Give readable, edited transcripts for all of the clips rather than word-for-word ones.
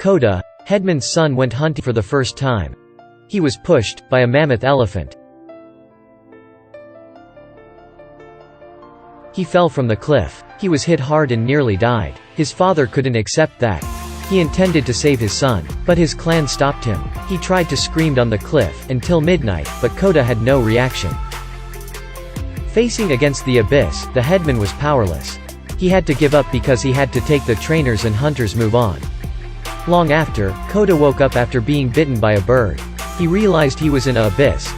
Koda, Headman's son, went hunting for the first time. He was pushed by a mammoth elephant. He fell from the cliff. He was hit hard and nearly died. His father couldn't accept that. He intended to save his son, but his clan stopped him. He tried to scream on the cliff until midnight, but Koda had no reaction. Facing against the abyss, the headman was powerless. He had to give up because he had to take the trainers and hunters move on. Long after, Koda woke up after being bitten by a bird. He realized he was in an abyss.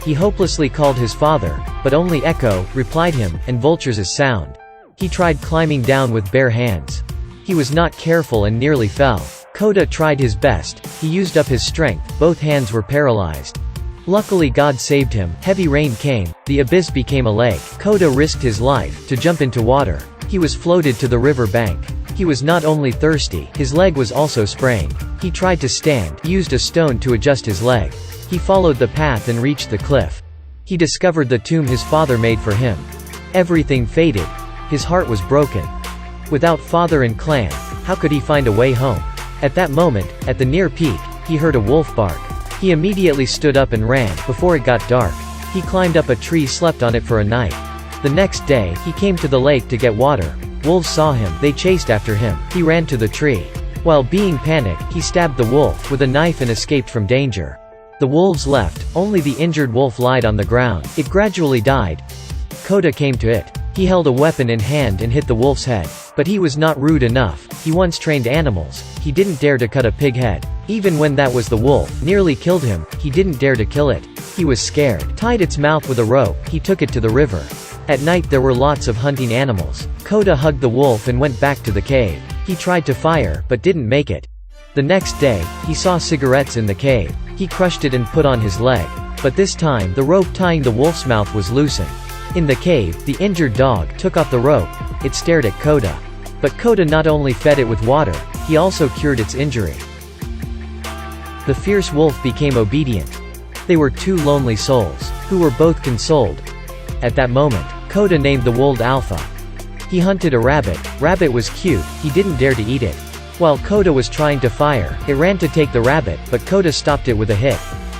He hopelessly called his father, but only echo replied him, and vultures' sound. He tried climbing down with bare hands. He was not careful and nearly fell. Koda tried his best. He used up his strength, both hands were paralyzed. Luckily God saved him. Heavy rain came, the abyss became a lake. Koda risked his life to jump into water. He was floated to the river bank. He was not only thirsty, his leg was also sprained. He tried to stand, used a stone to adjust his leg. He followed the path and reached the cliff. He discovered the tomb his father made for him. Everything faded. His heart was broken. Without father and clan, how could he find a way home? At that moment, at the near peak, he heard a wolf bark. He immediately stood up and ran. Before it got dark, he climbed up a tree, slept on it for a night. The next day, he came to the lake to get water. Wolves saw him, they chased after him. He ran to the tree. While being panicked, he stabbed the wolf with a knife and escaped from danger. The wolves left, only the injured wolf lied on the ground. It gradually died. Koda came to it. He held a weapon in hand and hit the wolf's head. But he was not rude enough. He once trained animals. He didn't dare to cut a pig head. Even when that was the wolf nearly killed him, he didn't dare to kill it. He was scared. Tied its mouth with a rope, he took it to the river. At night there were lots of hunting animals. Koda hugged the wolf and went back to the cave. He tried to fire, but didn't make it. The next day, he saw cigarettes in the cave. He crushed it and put on his leg. But this time, the rope tying the wolf's mouth was loosened. In the cave, the injured dog took off the rope. It stared at Koda. But Koda not only fed it with water, he also cured its injury. The fierce wolf became obedient. They were two lonely souls, who were both consoled. At that moment, Koda named the wolf Alpha. He hunted a rabbit. Rabbit was cute, he didn't dare to eat it. While Koda was trying to fire, it ran to take the rabbit, but Koda stopped it with a hit.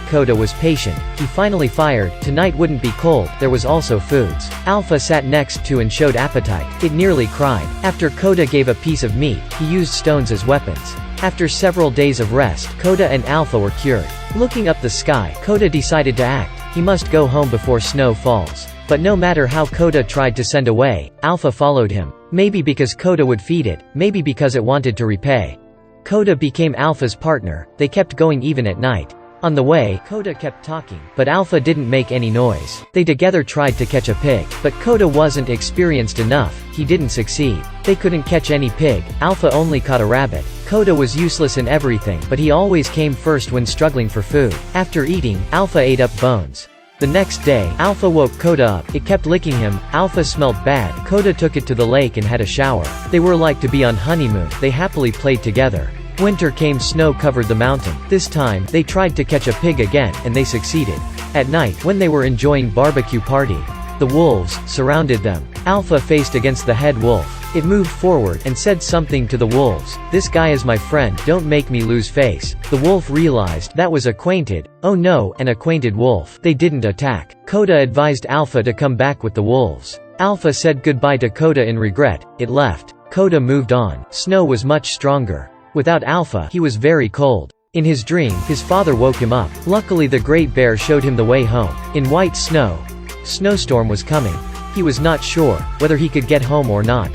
Koda was patient. He finally fired. Tonight wouldn't be cold, there was also foods. Alpha sat next to and showed appetite. It nearly cried. After Koda gave a piece of meat, he used stones as weapons. After several days of rest, Koda and Alpha were cured. Looking up the sky, Koda decided to act. He must go home before snow falls. But no matter how Koda tried to send away, Alpha followed him. Maybe because Koda would feed it, maybe because it wanted to repay. Koda became Alpha's partner. They kept going even at night. On the way, Koda kept talking, but Alpha didn't make any noise. They together tried to catch a pig, but Koda wasn't experienced enough. He didn't succeed. They couldn't catch any pig. Alpha only caught a rabbit. Koda was useless in everything, but he always came first when struggling for food. After eating, Alpha ate up bones. The next day, Alpha woke Koda up. It kept licking him. Alpha smelled bad. Koda took it to the lake and had a shower. They were like to be on honeymoon. They happily played together. Winter came, snow covered the mountain. This time, they tried to catch a pig again, and they succeeded. At night, when they were enjoying barbecue party, the wolves surrounded them. Alpha faced against the head wolf. It moved forward and said something to the wolves. "This guy is my friend, don't make me lose face." The wolf realized that was acquainted. Oh no, an acquainted wolf. They didn't attack. Koda advised Alpha to come back with the wolves. Alpha said goodbye to Koda in regret. It left. Koda moved on. Snow was much stronger. Without Alpha, he was very cold. In his dream, his father woke him up. Luckily the Great Bear showed him the way home. In white snow. Snowstorm was coming. He was not sure whether he could get home or not.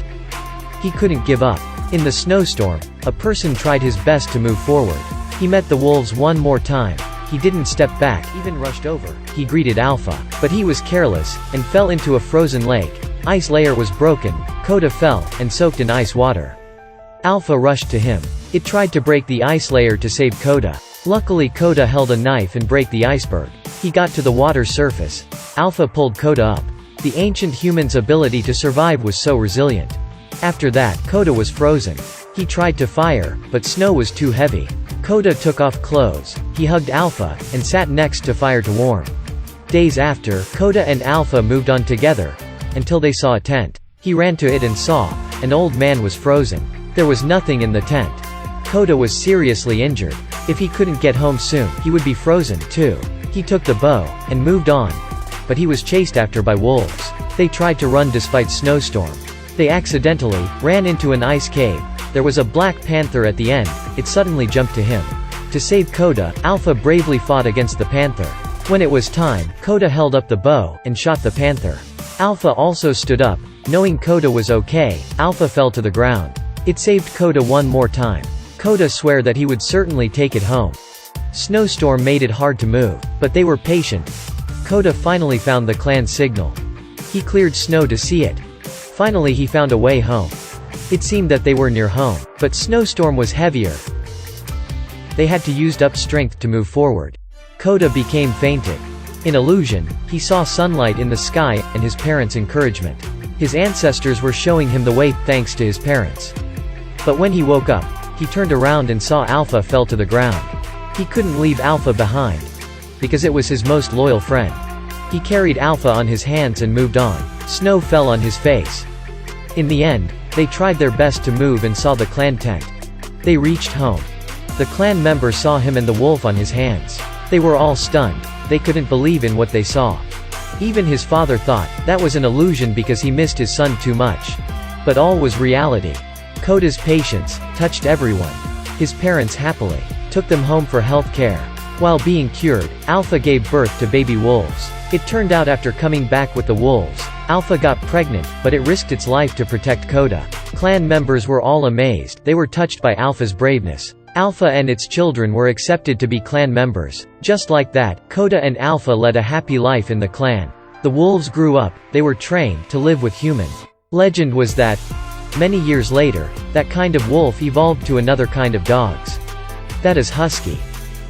He couldn't give up. In the snowstorm, a person tried his best to move forward. He met the wolves one more time. He didn't step back, even rushed over. He greeted Alpha. But he was careless, and fell into a frozen lake. Ice layer was broken. Koda fell, and soaked in ice water. Alpha rushed to him. It tried to break the ice layer to save Koda. Luckily Koda held a knife and break the iceberg. He got to the water surface. Alpha pulled Koda up. The ancient human's ability to survive was so resilient. After that, Koda was frozen. He tried to fire, but snow was too heavy. Koda took off clothes. He hugged Alpha, and sat next to fire to warm. Days after, Koda and Alpha moved on together, until they saw a tent. He ran to it and saw, an old man was frozen. There was nothing in the tent. Koda was seriously injured. If he couldn't get home soon, he would be frozen, too. He took the bow, and moved on. But he was chased after by wolves. They tried to run despite snowstorm. They accidentally ran into an ice cave. There was a black panther at the end. It suddenly jumped to him. To save Koda, Alpha bravely fought against the panther. When it was time, Koda held up the bow, and shot the panther. Alpha also stood up. Knowing Koda was okay, Alpha fell to the ground. It saved Koda one more time. Koda swore that he would certainly take it home. Snowstorm made it hard to move, but they were patient. Koda finally found the clan signal. He cleared snow to see it. Finally he found a way home. It seemed that they were near home, but snowstorm was heavier. They had to use up strength to move forward. Koda became fainted. In illusion, he saw sunlight in the sky, and his parents' encouragement. His ancestors were showing him the way, thanks to his parents. But when he woke up, he turned around and saw Alpha fell to the ground. He couldn't leave Alpha behind, because it was his most loyal friend. He carried Alpha on his hands and moved on. Snow fell on his face. In the end, they tried their best to move and saw the clan tent. They reached home. The clan members saw him and the wolf on his hands. They were all stunned. They couldn't believe in what they saw. Even his father thought that was an illusion because he missed his son too much. But all was reality. Koda's patience touched everyone. His parents happily took them home for health care. While being cured, Alpha gave birth to baby wolves. It turned out after coming back with the wolves, Alpha got pregnant, but it risked its life to protect Koda. Clan members were all amazed. They were touched by Alpha's braveness. Alpha and its children were accepted to be clan members. Just like that, Koda and Alpha led a happy life in the clan. The wolves grew up. They were trained to live with humans. Legend was that, many years later, that kind of wolf evolved to another kind of dogs. That is husky.